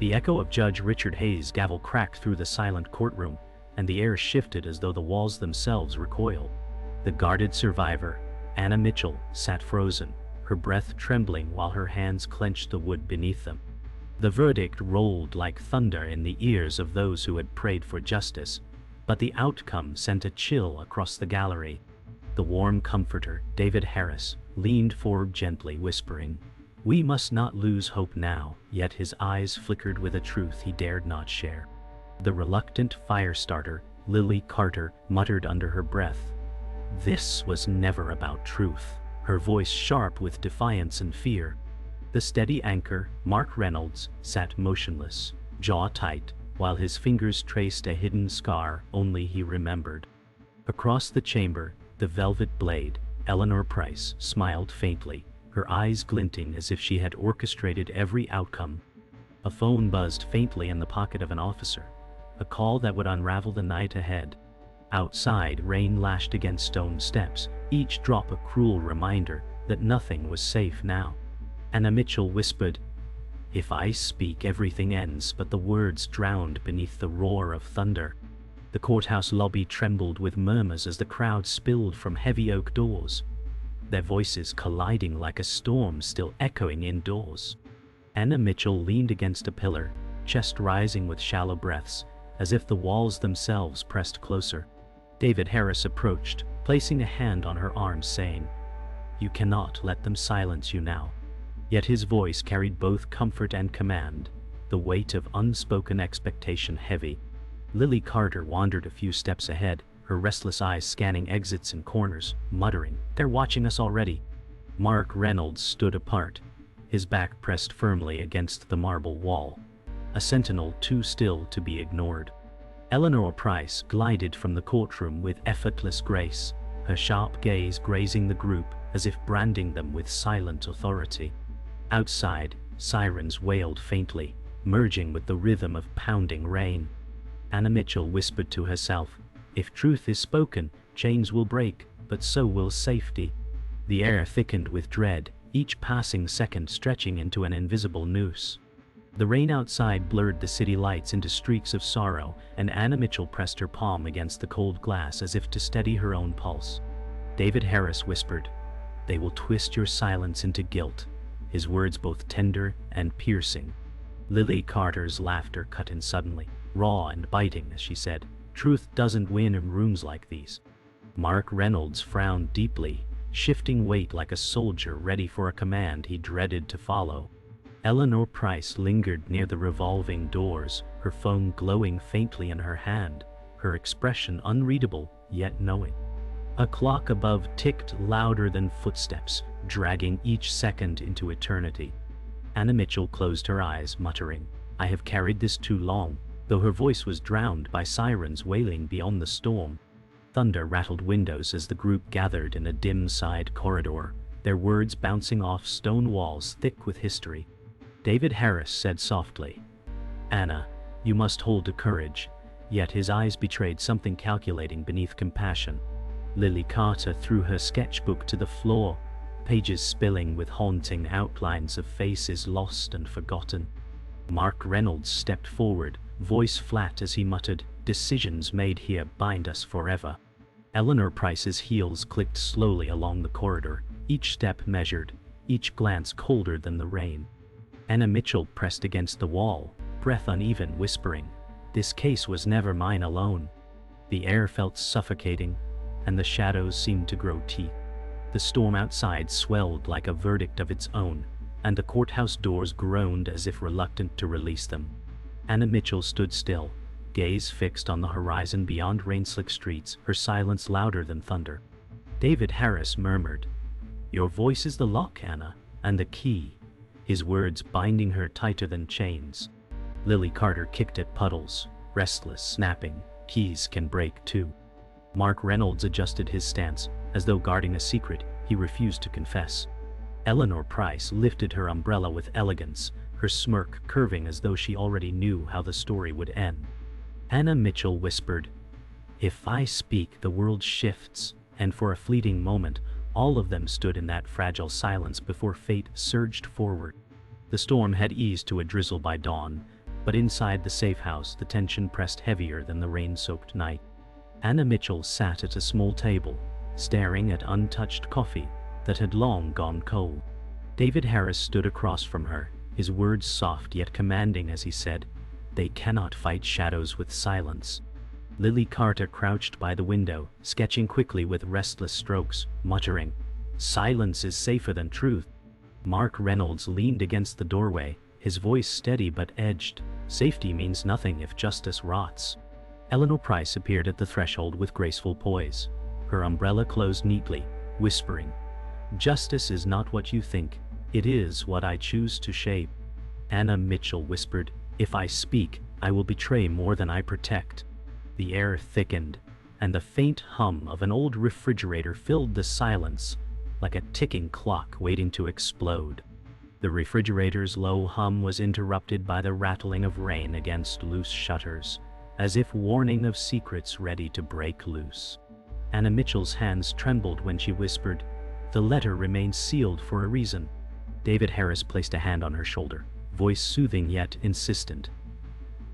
The echo of Judge Richard Hayes' gavel cracked through the silent courtroom, and the air shifted as though the walls themselves recoiled. The guarded survivor, Anna Mitchell, sat frozen, her breath trembling while her hands clenched the wood beneath them. The verdict rolled like thunder in the ears of those who had prayed for justice, but the outcome sent a chill across the gallery. The warm comforter, David Harris, leaned forward gently, whispering, "We must not lose hope now," yet his eyes flickered with a truth he dared not share. The reluctant fire starter, Lily Carter, muttered under her breath, "This was never about truth," her voice sharp with defiance and fear. The steady anchor, Mark Reynolds, sat motionless, jaw tight, while his fingers traced a hidden scar only he remembered. Across the chamber, the velvet blade, Eleanor Price, smiled faintly, her eyes glinting as if she had orchestrated every outcome. A phone buzzed faintly in the pocket of an officer, a call that would unravel the night ahead. Outside, rain lashed against stone steps, each drop a cruel reminder that nothing was safe now. Anna Mitchell whispered, "If I speak, everything ends," but the words drowned beneath the roar of thunder. The courthouse lobby trembled with murmurs as the crowd spilled from heavy oak doors, their voices colliding like a storm still echoing indoors. Anna Mitchell leaned against a pillar, chest rising with shallow breaths, as if the walls themselves pressed closer. David Harris approached, placing a hand on her arm, saying, "You cannot let them silence you now." Yet his voice carried both comfort and command, the weight of unspoken expectation heavy. Lily Carter wandered a few steps ahead, her restless eyes scanning exits and corners, muttering, "They're watching us already." Mark Reynolds stood apart, his back pressed firmly against the marble wall, a sentinel too still to be ignored. Eleanor Price glided from the courtroom with effortless grace, her sharp gaze grazing the group as if branding them with silent authority. Outside, sirens wailed faintly, merging with the rhythm of pounding rain. Anna Mitchell whispered to herself, "If truth is spoken, chains will break, but so will safety." The air thickened with dread, each passing second stretching into an invisible noose. The rain outside blurred the city lights into streaks of sorrow, and Anna Mitchell pressed her palm against the cold glass as if to steady her own pulse. David Harris whispered, "They will twist your silence into guilt," his words both tender and piercing. Lily Carter's laughter cut in suddenly, raw and biting as she said, "Truth doesn't win in rooms like these." Mark Reynolds frowned deeply, shifting weight like a soldier ready for a command he dreaded to follow. Eleanor Price lingered near the revolving doors, her phone glowing faintly in her hand, her expression unreadable yet knowing. A clock above ticked louder than footsteps, dragging each second into eternity. Anna Mitchell closed her eyes, muttering, "I have carried this too long," though her voice was drowned by sirens wailing beyond the storm. Thunder rattled windows as the group gathered in a dim side corridor, their words bouncing off stone walls thick with history. David Harris said softly, "Anna, you must hold to courage," yet his eyes betrayed something calculating beneath compassion. Lily Carter threw her sketchbook to the floor, pages spilling with haunting outlines of faces lost and forgotten. Mark Reynolds stepped forward, voice flat as he muttered, "Decisions made here bind us forever." Eleanor Price's heels clicked slowly along the corridor, each step measured, each glance colder than the rain. Anna Mitchell pressed against the wall, breath uneven, whispering, "This case was never mine alone." The air felt suffocating, and the shadows seemed to grow teeth. The storm outside swelled like a verdict of its own, and the courthouse doors groaned as if reluctant to release them. Anna Mitchell stood still, gaze fixed on the horizon beyond rain-slick streets, her silence louder than thunder. David Harris murmured, "Your voice is the lock, Anna, and the key," his words binding her tighter than chains. Lily Carter kicked at puddles, restless, snapping, "Keys can break too." Mark Reynolds adjusted his stance, as though guarding a secret he refused to confess. Eleanor Price lifted her umbrella with elegance, her smirk curving as though she already knew how the story would end. Anna Mitchell whispered, "If I speak, the world shifts," and for a fleeting moment, all of them stood in that fragile silence before fate surged forward. The storm had eased to a drizzle by dawn, But inside the safe house, the tension pressed heavier than the rain-soaked night. Anna Mitchell sat at a small table, staring at untouched coffee that had long gone cold. David Harris stood across from her, his words soft yet commanding as he said, "They cannot fight shadows with silence." Lily Carter crouched by the window, sketching quickly with restless strokes, muttering, "Silence is safer than truth." Mark Reynolds leaned against the doorway, his voice steady but edged. "Safety means nothing if justice rots." Eleanor Price appeared at the threshold with graceful poise, her umbrella closed neatly, whispering, "Justice is not what you think, it is what I choose to shape." Anna Mitchell whispered, "If I speak, I will betray more than I protect." The air thickened, and the faint hum of an old refrigerator filled the silence, like a ticking clock waiting to explode. The refrigerator's low hum was interrupted by the rattling of rain against loose shutters, as if warning of secrets ready to break loose. Anna Mitchell's hands trembled when she whispered, "The letter remains sealed for a reason." David Harris placed a hand on her shoulder, voice soothing yet insistent.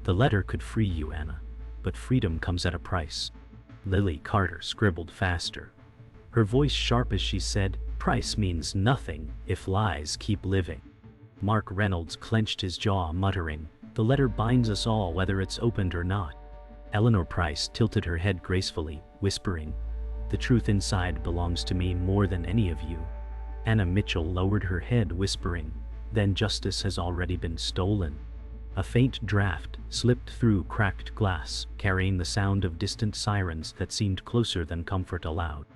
"The letter could free you, Anna, but freedom comes at a price." Lily Carter scribbled faster, her voice sharp as she said, "Price means nothing if lies keep living." Mark Reynolds clenched his jaw, muttering, "The letter binds us all whether it's opened or not." Eleanor Price tilted her head gracefully, whispering, "The truth inside belongs to me more than any of you." Anna Mitchell lowered her head, whispering, "Then justice has already been stolen." A faint draft slipped through cracked glass, carrying the sound of distant sirens that seemed closer than comfort allowed.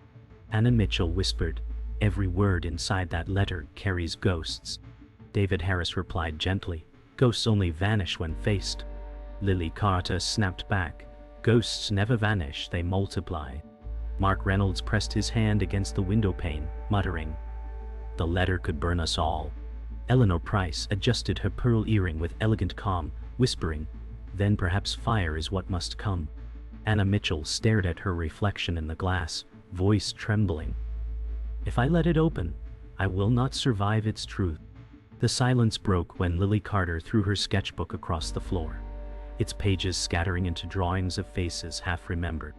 Anna Mitchell whispered, "Every word inside that letter carries ghosts." David Harris replied gently, "Ghosts only vanish when faced." Lily Carter snapped back, "Ghosts never vanish, they multiply." Mark Reynolds pressed his hand against the window pane, muttering, "The letter could burn us all." Eleanor Price adjusted her pearl earring with elegant calm, whispering, "Then perhaps fire is what must come." Anna Mitchell stared at her reflection in the glass, voice trembling, "If I let it open, I will not survive its truth." The silence broke when Lily Carter threw her sketchbook across the floor, its pages scattering into drawings of faces half remembered.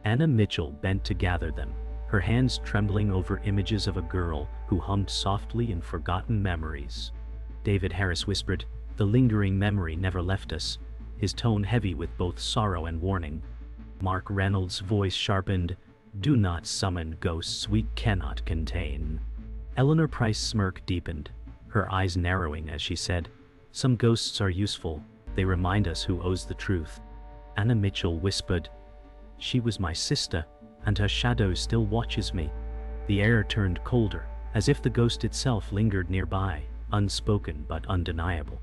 Anna Mitchell bent to gather them, her hands trembling over images of a girl who hummed softly in forgotten memories. David Harris whispered, "The lingering memory never left us," his tone heavy with both sorrow and warning. Mark Reynolds' voice sharpened, "Do not summon ghosts we cannot contain." Eleanor Price's smirk deepened, her eyes narrowing as she said, "Some ghosts are useful, they remind us who owes the truth." Anna Mitchell whispered, "She was my sister, and her shadow still watches me." The air turned colder, as if the ghost itself lingered nearby, unspoken but undeniable.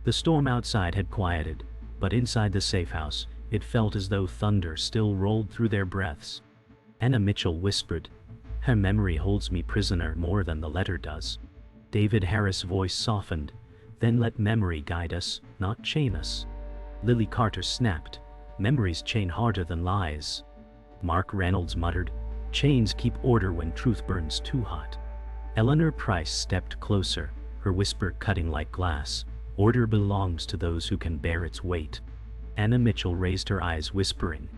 The storm outside had quieted, but inside the safe house, it felt as though thunder still rolled through their breaths. Anna Mitchell whispered, "Her memory holds me prisoner more than the letter does." David Harris' voice softened, "Then let memory guide us, not chain us." Lily Carter snapped, "Memories chain harder than lies." Mark Reynolds muttered, "Chains keep order when truth burns too hot." Eleanor Price stepped closer, her whisper cutting like glass, "Order belongs to those who can bear its weight." Anna Mitchell raised her eyes, whispering,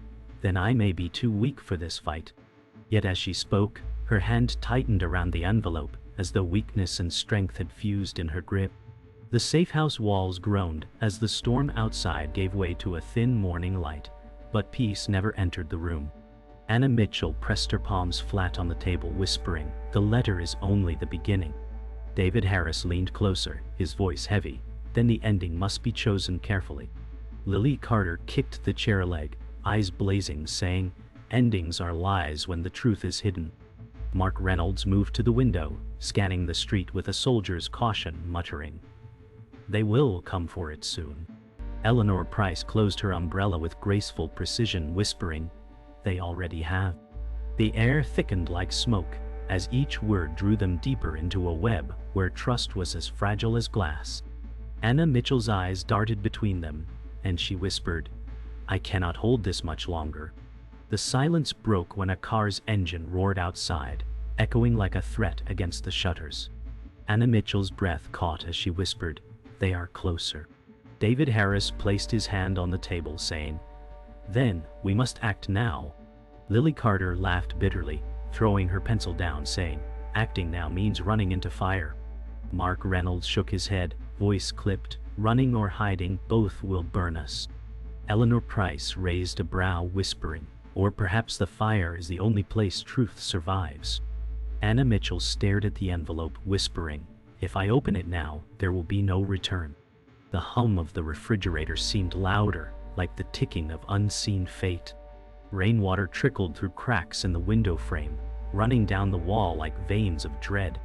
"Then I may be too weak for this fight." Yet as she spoke, her hand tightened around the envelope, as though weakness and strength had fused in her grip. The safehouse walls groaned as the storm outside gave way to a thin morning light, but peace never entered the room. Anna Mitchell pressed her palms flat on the table, whispering, "The letter is only the beginning." David Harris leaned closer, his voice heavy, "Then the ending must be chosen carefully." Lily Carter kicked the chair leg, eyes blazing, saying, "Endings are lies when the truth is hidden." Mark Reynolds moved to the window, scanning the street with a soldier's caution, muttering, "They will come for it soon." Eleanor Price closed her umbrella with graceful precision, whispering, "They already have." The air thickened like smoke, as each word drew them deeper into a web where trust was as fragile as glass. Anna Mitchell's eyes darted between them, and she whispered, "I cannot hold this much longer." The silence broke when a car's engine roared outside, echoing like a threat against the shutters. Anna Mitchell's breath caught as she whispered, "They are closer." David Harris placed his hand on the table, saying, "Then, we must act now." Lily Carter laughed bitterly, throwing her pencil down, saying, "Acting now means running into fire." Mark Reynolds shook his head, voice clipped, "Running or hiding, both will burn us." Eleanor Price raised a brow, whispering, "Or perhaps the fire is the only place truth survives." Anna Mitchell stared at the envelope, whispering, "If I open it now, there will be no return." The hum of the refrigerator seemed louder, like the ticking of unseen fate. Rainwater trickled through cracks in the window frame, running down the wall like veins of dread.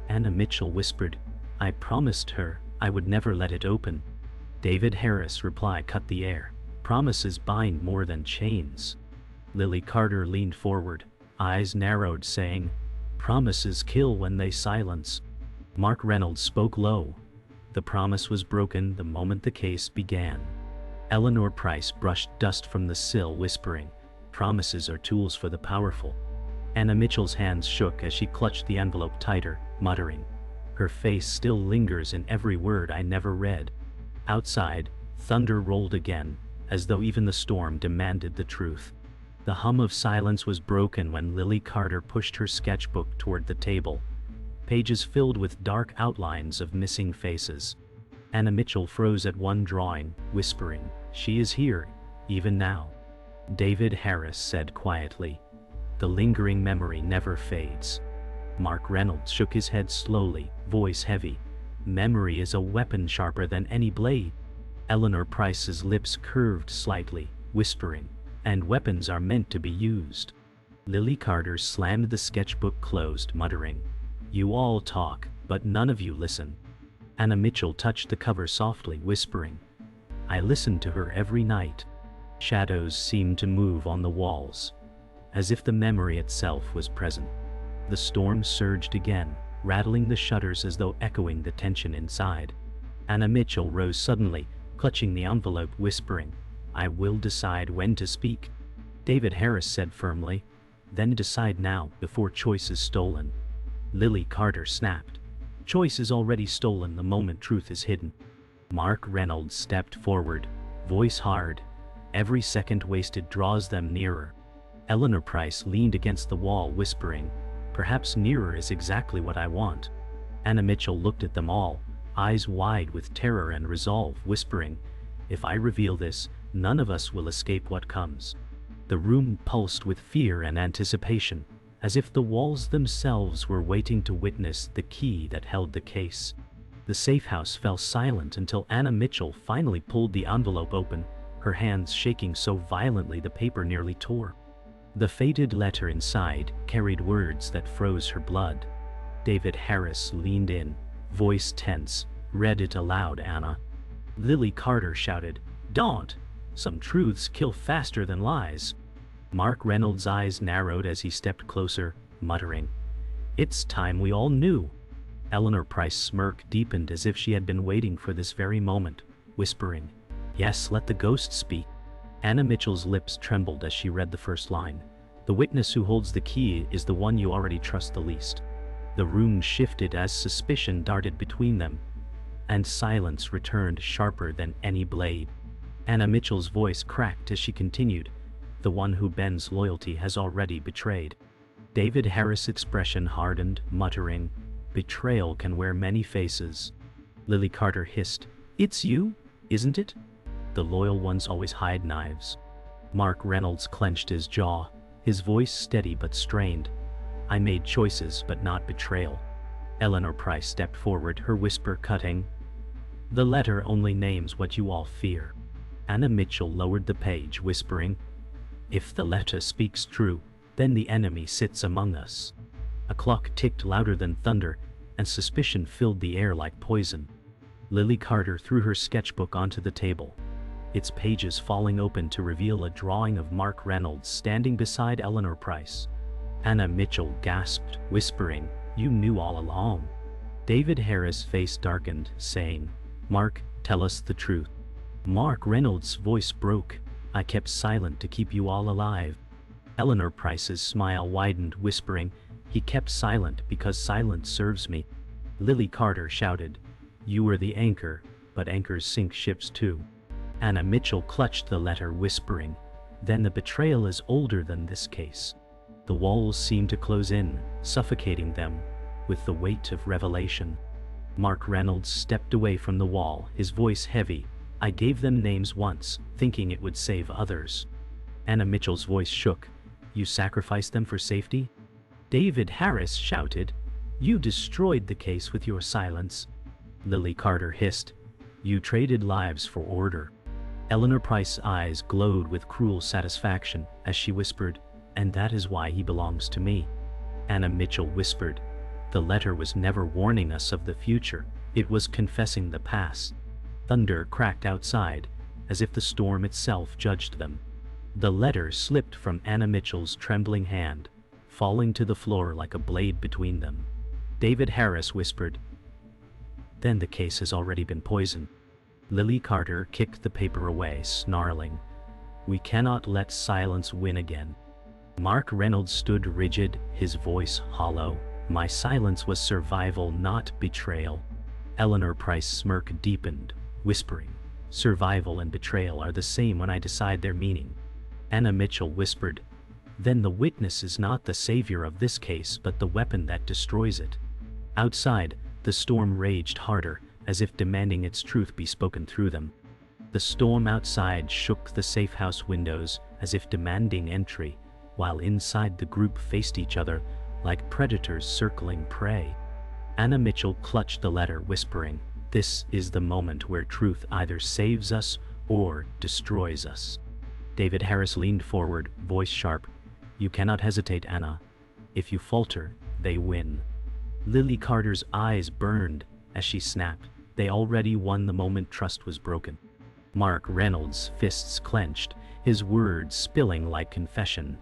Anna Mitchell whispered, "I promised her I would never let it open." David Harris' reply cut the air, "Promises bind more than chains." Lily Carter leaned forward, eyes narrowed, saying, "Promises kill when they silence." Mark Reynolds spoke low. "The promise was broken the moment the case began." Eleanor Price brushed dust from the sill, whispering, "Promises are tools for the powerful." Anna Mitchell's hands shook as she clutched the envelope tighter, muttering, "Her face still lingers in every word I never read." Outside, thunder rolled again, as though even the storm demanded the truth. The hum of silence was broken when Lily Carter pushed her sketchbook toward the table, pages filled with dark outlines of missing faces. Anna Mitchell froze at one drawing, whispering, "She is here, even now." David Harris said quietly, "The lingering memory never fades." Mark Reynolds shook his head slowly, voice heavy, "Memory is a weapon sharper than any blade." Eleanor Price's lips curved slightly, whispering, "And weapons are meant to be used." Lily Carter slammed the sketchbook closed, muttering, "You all talk, but none of you listen." Anna Mitchell touched the cover softly, whispering, "I listen to her every night." Shadows seemed to move on the walls, as if the memory itself was present. The storm surged again, rattling the shutters as though echoing the tension inside. Anna Mitchell rose suddenly, clutching the envelope, whispering, "I will decide when to speak." David Harris said firmly, "Then decide now, before choice is stolen." Lily Carter snapped, "Choice is already stolen the moment truth is hidden." Mark Reynolds stepped forward, voice hard, "Every second wasted draws them nearer." Eleanor Price leaned against the wall, whispering, "Perhaps nearer is exactly what I want." Anna Mitchell looked at them all, eyes wide with terror and resolve, whispering, "If I reveal this, none of us will escape what comes." The room pulsed with fear and anticipation, as if the walls themselves were waiting to witness the key that held the case. The safehouse fell silent until Anna Mitchell finally pulled the envelope open, her hands shaking so violently the paper nearly tore. The faded letter inside carried words that froze her blood. David Harris leaned in, voice tense, read it aloud. "Anna." Lily Carter shouted, "Don't! Some truths kill faster than lies." Mark Reynolds' eyes narrowed as he stepped closer, muttering, "It's time we all knew." Eleanor Price's smirk deepened as if she had been waiting for this very moment, whispering, "Yes, let the ghost speak." Anna Mitchell's lips trembled as she read the first line. "The witness who holds the key is the one you already trust the least." The room shifted as suspicion darted between them, and silence returned sharper than any blade. Anna Mitchell's voice cracked as she continued, "The one who bends loyalty has already betrayed." David Harris' expression hardened, muttering, "Betrayal can wear many faces." Lily Carter hissed, "It's you, isn't it? The loyal ones always hide knives." Mark Reynolds clenched his jaw, his voice steady but strained. "I made choices but not betrayal." Eleanor Price stepped forward, her whisper cutting, "The letter only names what you all fear." Anna Mitchell lowered the page, whispering, "If the letter speaks true, then the enemy sits among us." A clock ticked louder than thunder, and suspicion filled the air like poison. Lily Carter threw her sketchbook onto the table, its pages falling open to reveal a drawing of Mark Reynolds standing beside Eleanor Price. Anna Mitchell gasped, whispering, "You knew all along." David Harris' face darkened, saying, "Mark, tell us the truth." Mark Reynolds' voice broke, "I kept silent to keep you all alive." Eleanor Price's smile widened, whispering, "He kept silent because silence serves me." Lily Carter shouted, "You were the anchor, but anchors sink ships too. Anna Mitchell clutched the letter, whispering, "Then the betrayal is older than this case." The walls seemed to close in, suffocating them with the weight of revelation. Mark Reynolds stepped away from the wall, his voice heavy. "I gave them names once, thinking it would save others." Anna Mitchell's voice shook. "You sacrificed them for safety?" David Harris shouted. "You destroyed the case with your silence." Lily Carter hissed. "You traded lives for order." Eleanor Price's eyes glowed with cruel satisfaction as she whispered, "And that is why he belongs to me." Anna Mitchell whispered, "The letter was never warning us of the future, it was confessing the past." Thunder cracked outside, as if the storm itself judged them. The letter slipped from Anna Mitchell's trembling hand, falling to the floor like a blade between them. David Harris whispered, "Then the case has already been poisoned." Lily Carter kicked the paper away, snarling, "We cannot let silence win again." Mark Reynolds stood rigid, his voice hollow. "My silence was survival, not betrayal." Eleanor Price's smirk deepened, whispering, "Survival and betrayal are the same when I decide their meaning." Anna Mitchell whispered, "Then the witness is not the savior of this case but the weapon that destroys it." Outside, the storm raged harder, as if demanding its truth be spoken through them. The storm outside shook the safehouse windows as if demanding entry, while inside the group faced each other like predators circling prey. Anna Mitchell clutched the letter, whispering, "This is the moment where truth either saves us or destroys us." David Harris leaned forward, voice sharp, "You cannot hesitate, Anna. If you falter, they win." Lily Carter's eyes burned as she snapped, "They already won the moment trust was broken." Mark Reynolds' fists clenched, his words spilling like confession.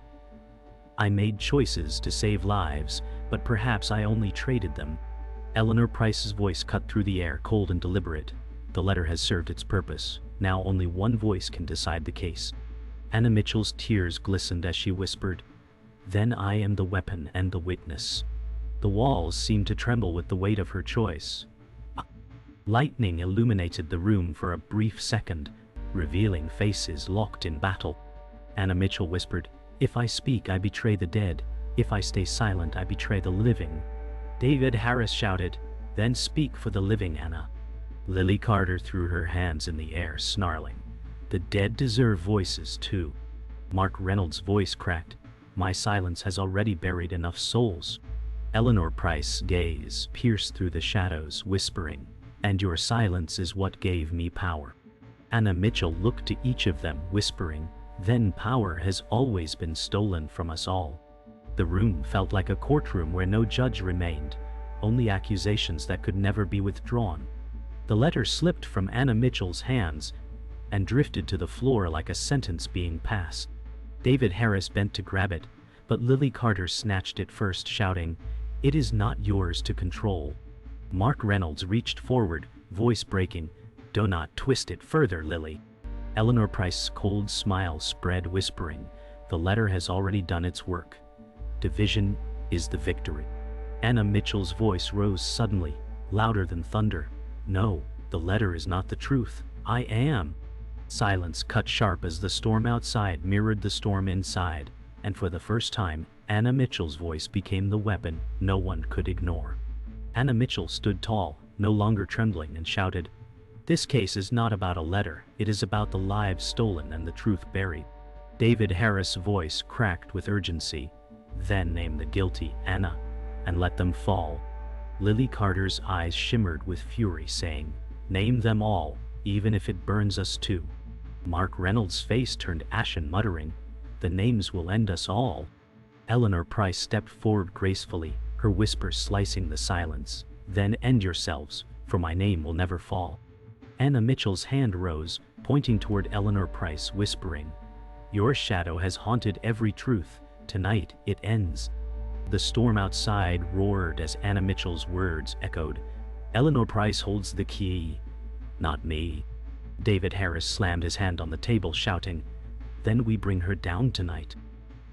"I made choices to save lives, but perhaps I only traded them." Eleanor Price's voice cut through the air, cold and deliberate. "The letter has served its purpose. Now only one voice can decide the case." Anna Mitchell's tears glistened as she whispered, "Then I am the weapon and the witness." The walls seemed to tremble with the weight of her choice. Lightning illuminated the room for a brief second, revealing faces locked in battle. Anna Mitchell whispered, "If I speak, I betray the dead. If I stay silent, I betray the living." David Harris shouted, "Then speak for the living, Anna." Lily Carter threw her hands in the air, snarling, "The dead deserve voices too." Mark Reynolds' voice cracked, "My silence has already buried enough souls." Eleanor Price's gaze pierced through the shadows, whispering, "And your silence is what gave me power." Anna Mitchell looked to each of them, whispering, "Then power has always been stolen from us all." The room felt like a courtroom where no judge remained, only accusations that could never be withdrawn. The letter slipped from Anna Mitchell's hands and drifted to the floor like a sentence being passed. David Harris bent to grab it, but Lily Carter snatched it first, shouting, "It is not yours to control." Mark Reynolds reached forward, voice breaking, "Do not twist it further, Lily." Eleanor Price's cold smile spread, whispering, "The letter has already done its work. Division is the victory." Anna Mitchell's voice rose suddenly, louder than thunder. "No, the letter is not the truth. I am." Silence cut sharp as the storm outside mirrored the storm inside, and for the first time, Anna Mitchell's voice became the weapon no one could ignore. Anna Mitchell stood tall, no longer trembling, and shouted, "This case is not about a letter, it is about the lives stolen and the truth buried." David Harris' voice cracked with urgency, "Then name the guilty, Anna, and let them fall." Lily Carter's eyes shimmered with fury, saying, "Name them all, even if it burns us too." Mark Reynolds' face turned ashen, muttering, "The names will end us all." Eleanor Price stepped forward gracefully, her whisper slicing the silence, "Then end yourselves, for my name will never fall." Anna Mitchell's hand rose, pointing toward Eleanor Price, whispering, "Your shadow has haunted every truth. Tonight it ends." The storm outside roared as Anna Mitchell's words echoed, "Eleanor Price holds the key, not me." David Harris slammed his hand on the table, shouting, "Then we bring her down tonight."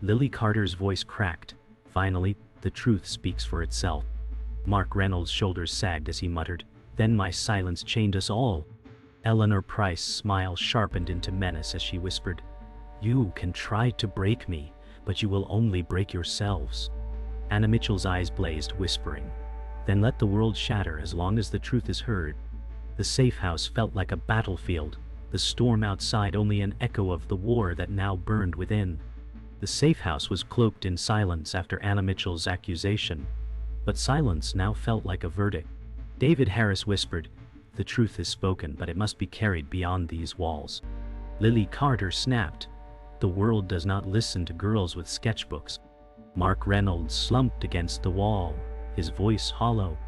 Lily Carter's voice cracked, "Finally, the truth speaks for itself." Mark Reynolds' shoulders sagged as he muttered, "Then my silence chained us all. Eleanor Price's smile sharpened into menace as she whispered, "You can try to break me, but you will only break yourselves." Anna Mitchell's eyes blazed, whispering, "Then let the world shatter as long as the truth is heard." The safe house felt like a battlefield, the storm outside only an echo of the war that now burned within. The safe house was cloaked in silence after Anna Mitchell's accusation, but silence now felt like a verdict. David Harris whispered, "The truth is spoken, but it must be carried beyond these walls." Lily Carter snapped, "The world does not listen to girls with sketchbooks." Mark Reynolds slumped against the wall, his voice hollow,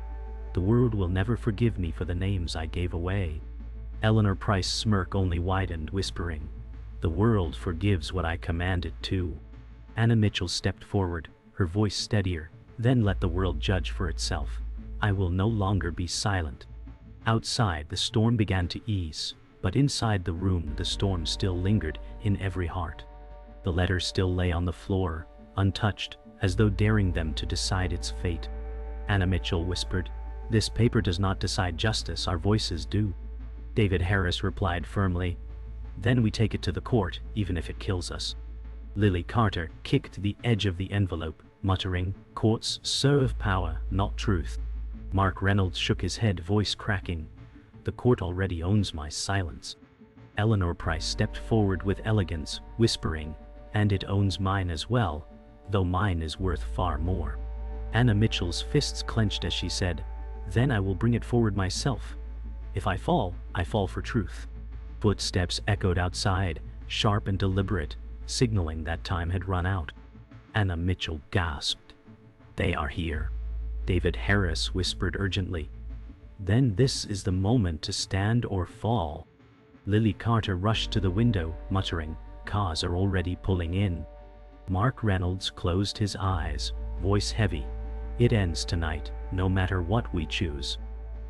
"The world will never forgive me for the names I gave away." Eleanor Price's smirk only widened, whispering, "The world forgives what I command it to." Anna Mitchell stepped forward, her voice steadier, "Then let the world judge for itself. I will no longer be silent." Outside, the storm began to ease, but inside the room the storm still lingered in every heart. The letter still lay on the floor, untouched, as though daring them to decide its fate. Anna Mitchell whispered, "This paper does not decide justice, our voices do." David Harris replied firmly, "Then we take it to the court, even if it kills us." Lily Carter kicked the edge of the envelope, muttering, "Courts serve power, not truth." Mark Reynolds shook his head, voice cracking, "The court already owns my silence." Eleanor Price stepped forward with elegance, whispering, "And it owns mine as well, though mine is worth far more." Anna Mitchell's fists clenched as she said, "Then I will bring it forward myself. If I fall for truth." Footsteps echoed outside, sharp and deliberate, signaling that time had run out. Anna Mitchell gasped, "They are here." David Harris whispered urgently, "Then this is the moment to stand or fall." Lily Carter rushed to the window, muttering, "Cars are already pulling in." Mark Reynolds closed his eyes, voice heavy, "It ends tonight, no matter what we choose."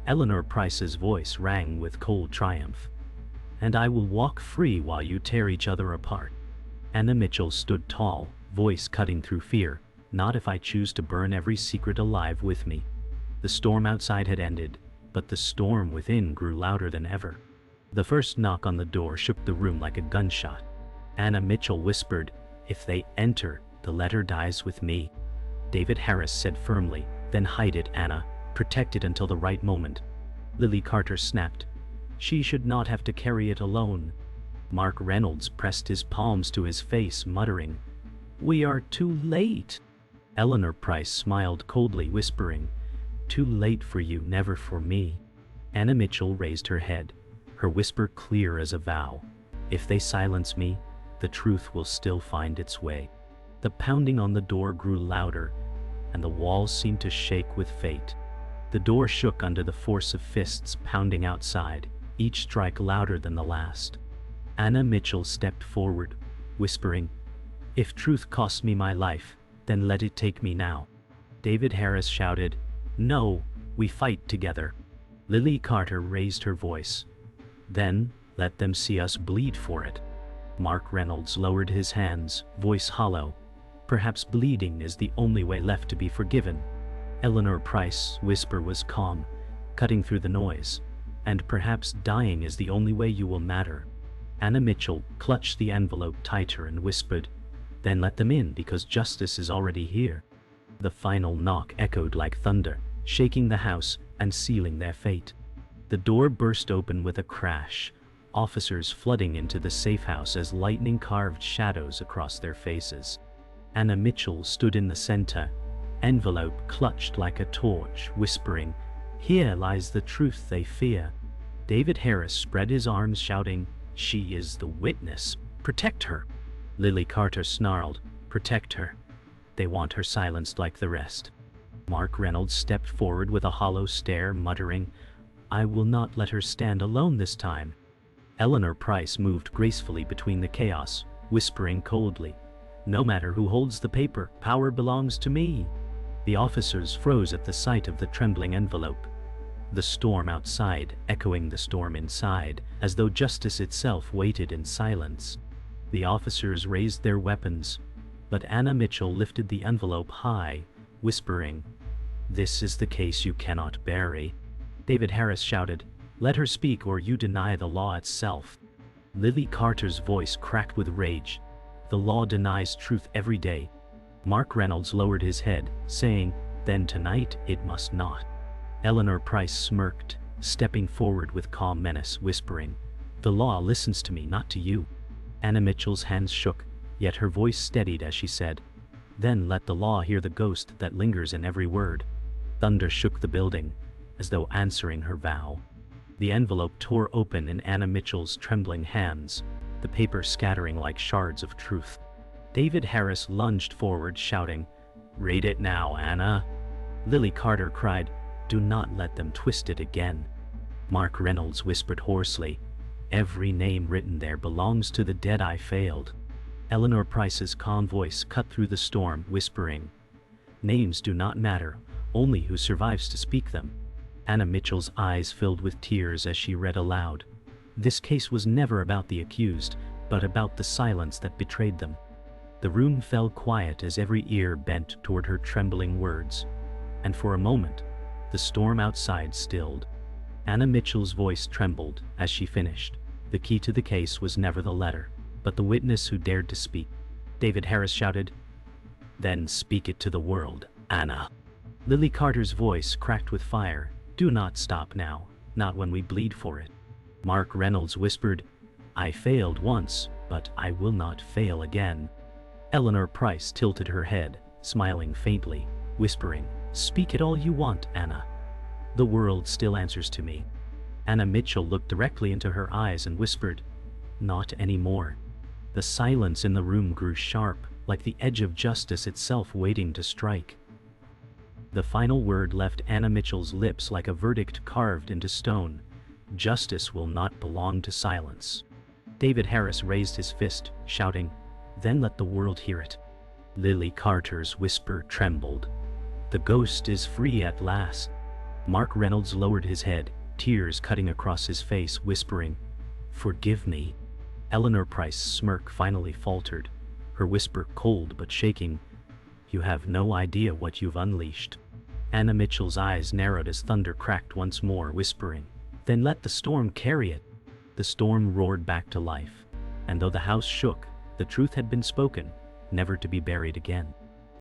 Eleanor Price's voice rang with cold triumph, "And I will walk free while you tear each other apart." Anna Mitchell stood tall, voice cutting through fear, "Not if I choose to burn every secret alive with me." The storm outside had ended, but the storm within grew louder than ever. The first knock on the door shook the room like a gunshot. Anna Mitchell whispered, "If they enter, the letter dies with me." David Harris said firmly, "Then hide it, Anna. Protect it until the right moment." Lily Carter snapped, "She should not have to carry it alone." Mark Reynolds pressed his palms to his face, muttering, "We are too late." Eleanor Price smiled coldly, whispering, "Too late for you, never for me." Anna Mitchell raised her head, her whisper clear as a vow, "If they silence me, the truth will still find its way." The pounding on the door grew louder, and the walls seemed to shake with fate. The door shook under the force of fists pounding outside, each strike louder than the last. Anna Mitchell stepped forward, whispering, "If truth costs me my life, then let it take me now." David Harris shouted, "No, we fight together." Lily Carter raised her voice, "Then let them see us bleed for it." Mark Reynolds lowered his hands, voice hollow, "Perhaps bleeding is the only way left to be forgiven." Eleanor Price's whisper was calm, cutting through the noise, "And perhaps dying is the only way you will matter." Anna Mitchell clutched the envelope tighter and whispered, "Then let them in, because justice is already here." The final knock echoed like thunder, shaking the house and sealing their fate. The door burst open with a crash, officers flooding into the safe house as lightning carved shadows across their faces. Anna Mitchell stood in the center, envelope clutched like a torch, whispering, "Here lies the truth they fear." David Harris spread his arms, shouting, "She is the witness. Protect her." Lily Carter snarled, "Protect her. They want her silenced like the rest." Mark Reynolds stepped forward with a hollow stare, muttering, "I will not let her stand alone this time." Eleanor Price moved gracefully between the chaos, whispering coldly, "No matter who holds the paper, power belongs to me." The officers froze at the sight of the trembling envelope, the storm outside echoing the storm inside, as though justice itself waited in silence. The officers raised their weapons, but Anna Mitchell lifted the envelope high, whispering, "This is the case you cannot bury." David Harris shouted, Let her speak or you deny the law itself. Lily Carter's voice cracked with rage. The law denies truth every day. Mark Reynolds lowered his head, saying, then tonight it must not. Eleanor Price smirked, stepping forward with calm menace, whispering, the law listens to me, not to you. Anna Mitchell's hands shook, yet her voice steadied as she said, then let the law hear the ghost that lingers in every word. Thunder shook the building, as though answering her vow. The envelope tore open in Anna Mitchell's trembling hands, the paper scattering like shards of truth. David Harris lunged forward, shouting, read it now, Anna. Lily Carter cried, do not let them twist it again. Mark Reynolds whispered hoarsely, every name written there belongs to the dead I failed. Eleanor Price's calm voice cut through the storm, whispering, names do not matter, only who survives to speak them. Anna Mitchell's eyes filled with tears as she read aloud. This case was never about the accused, but about the silence that betrayed them. The room fell quiet as every ear bent toward her trembling words. And for a moment, the storm outside stilled. Anna Mitchell's voice trembled as she finished. The key to the case was never the letter, but the witness who dared to speak. David Harris shouted, then speak it to the world, Anna. Lily Carter's voice cracked with fire. Do not stop now, not when we bleed for it. Mark Reynolds whispered, I failed once, but I will not fail again. Eleanor Price tilted her head, smiling faintly, whispering, speak it all you want, Anna. The world still answers to me. Anna Mitchell looked directly into her eyes and whispered, not anymore. The silence in the room grew sharp, like the edge of justice itself waiting to strike. The final word left Anna Mitchell's lips like a verdict carved into stone. Justice will not belong to silence. David Harris raised his fist, shouting, then let the world hear it. Lily Carter's whisper trembled. The ghost is free at last. Mark Reynolds lowered his head, tears cutting across his face, whispering, forgive me. Eleanor Price's smirk finally faltered, her whisper cold but shaking, you have no idea what you've unleashed. Anna Mitchell's eyes narrowed as thunder cracked once more, whispering, then let the storm carry it. The storm roared back to life, and though the house shook, the truth had been spoken, never to be buried again.